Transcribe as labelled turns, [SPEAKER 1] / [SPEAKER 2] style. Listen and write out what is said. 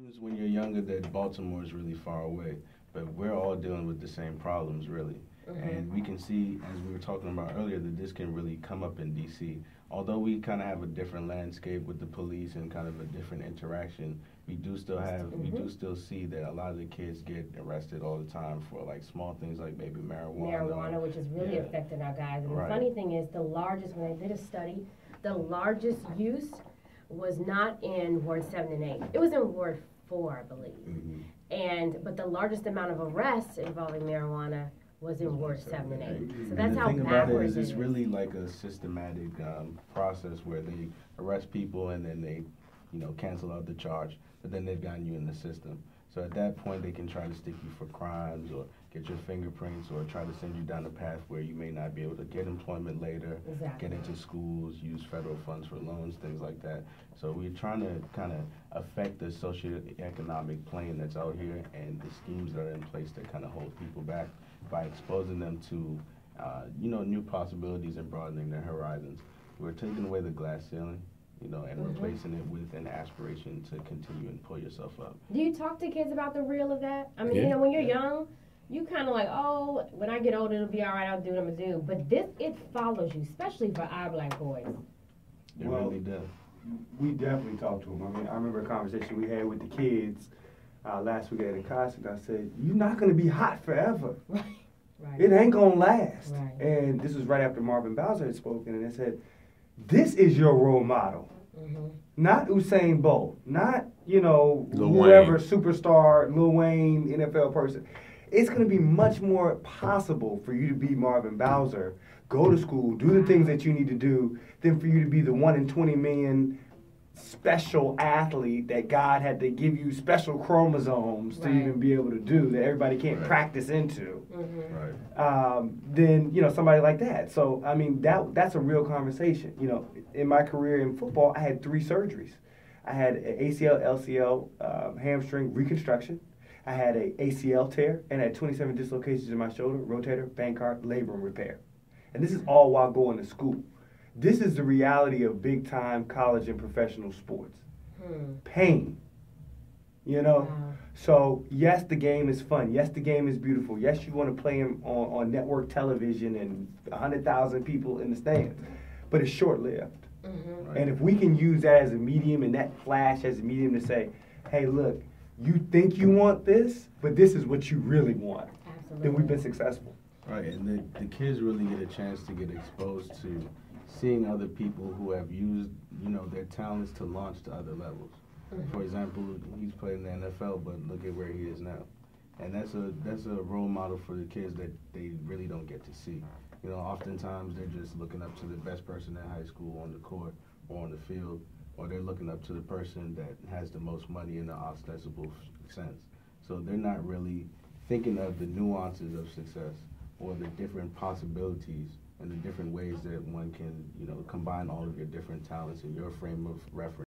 [SPEAKER 1] seems when you're younger that Baltimore is really far away, but we're all dealing with the same problems, really. And we can see, as we were talking about earlier, that this can really come up in D.C. Although we kind of have a different landscape with the police and kind of a different interaction, we do still see that a lot of the kids get arrested all the time for like small things like maybe marijuana.
[SPEAKER 2] Which is really affecting our guys. And
[SPEAKER 1] Right.
[SPEAKER 2] the funny thing is, when I did a study, the largest use was not in Ward 7 and 8. It was in Ward 4, I believe. But the largest amount of arrests involving marijuana was in Ward 7 and 8. So that's how
[SPEAKER 1] backwards about it is
[SPEAKER 2] it
[SPEAKER 1] it's
[SPEAKER 2] is.
[SPEAKER 1] really like a systematic process where they arrest people and then they, cancel out the charge, but then they've gotten you in the system. So at that point, they can try to stick you for crimes or get your fingerprints or try to send you down a path where you may not be able to get employment later, get into schools, use federal funds for loans, things like that. So we're trying to kind of affect the socioeconomic plane that's out here and the schemes that are in place that kind of hold people back by exposing them to, new possibilities and broadening their horizons. We're taking away the glass ceiling, and replacing it with an aspiration to continue and pull yourself up.
[SPEAKER 2] Do you talk to kids about the real of that? I mean, when you're young, you kind of like, oh, when I get older, it'll be all right, I'll do what I'm going to do. But it follows you, especially for our black boys.
[SPEAKER 1] It really does.
[SPEAKER 3] We definitely talk to them. I mean, I remember a conversation we had with the kids last week at a concert. I said, you're not going to be hot forever.
[SPEAKER 2] Right.
[SPEAKER 3] It ain't going to last.
[SPEAKER 2] Right.
[SPEAKER 3] And this was right after Marvin Bowser had spoken, and they said, this is your role model. Not Usain Bolt, not, whoever superstar, Lil Wayne, NFL person. It's going to be much more possible for you to be Marvin Bowser, go to school, do the things that you need to do, than for you to be the 1 in 20 million special athlete that God had to give you special chromosomes to even be able to do, that everybody can't practice into. Then, somebody like that. So, I mean, that's a real conversation. In my career in football, I had 3 surgeries. I had an ACL, LCL, hamstring reconstruction. I had an ACL tear and I had 27 dislocations in my shoulder, rotator, Bankart, labrum repair. And this is all while going to school. This is the reality of big-time college and professional sports. Pain. So, yes, the game is fun. Yes, the game is beautiful. Yes, you want to play him on network television and 100,000 people in the stands. But it's short-lived. And if we can use that as a medium and that flash as a medium to say, hey, look, you think you want this, but this is what you really want, then we've been successful.
[SPEAKER 1] Right, and the kids really get a chance to get exposed to seeing other people who have used, their talents to launch to other levels. For example, he's played in the NFL, but look at where he is now. And that's a role model for the kids that they really don't get to see. Oftentimes they're just looking up to the best person in high school on the court or on the field, or they're looking up to the person that has the most money in the ostensible sense. So they're not really thinking of the nuances of success or the different possibilities and the different ways that one can, combine all of your different talents in your frame of reference.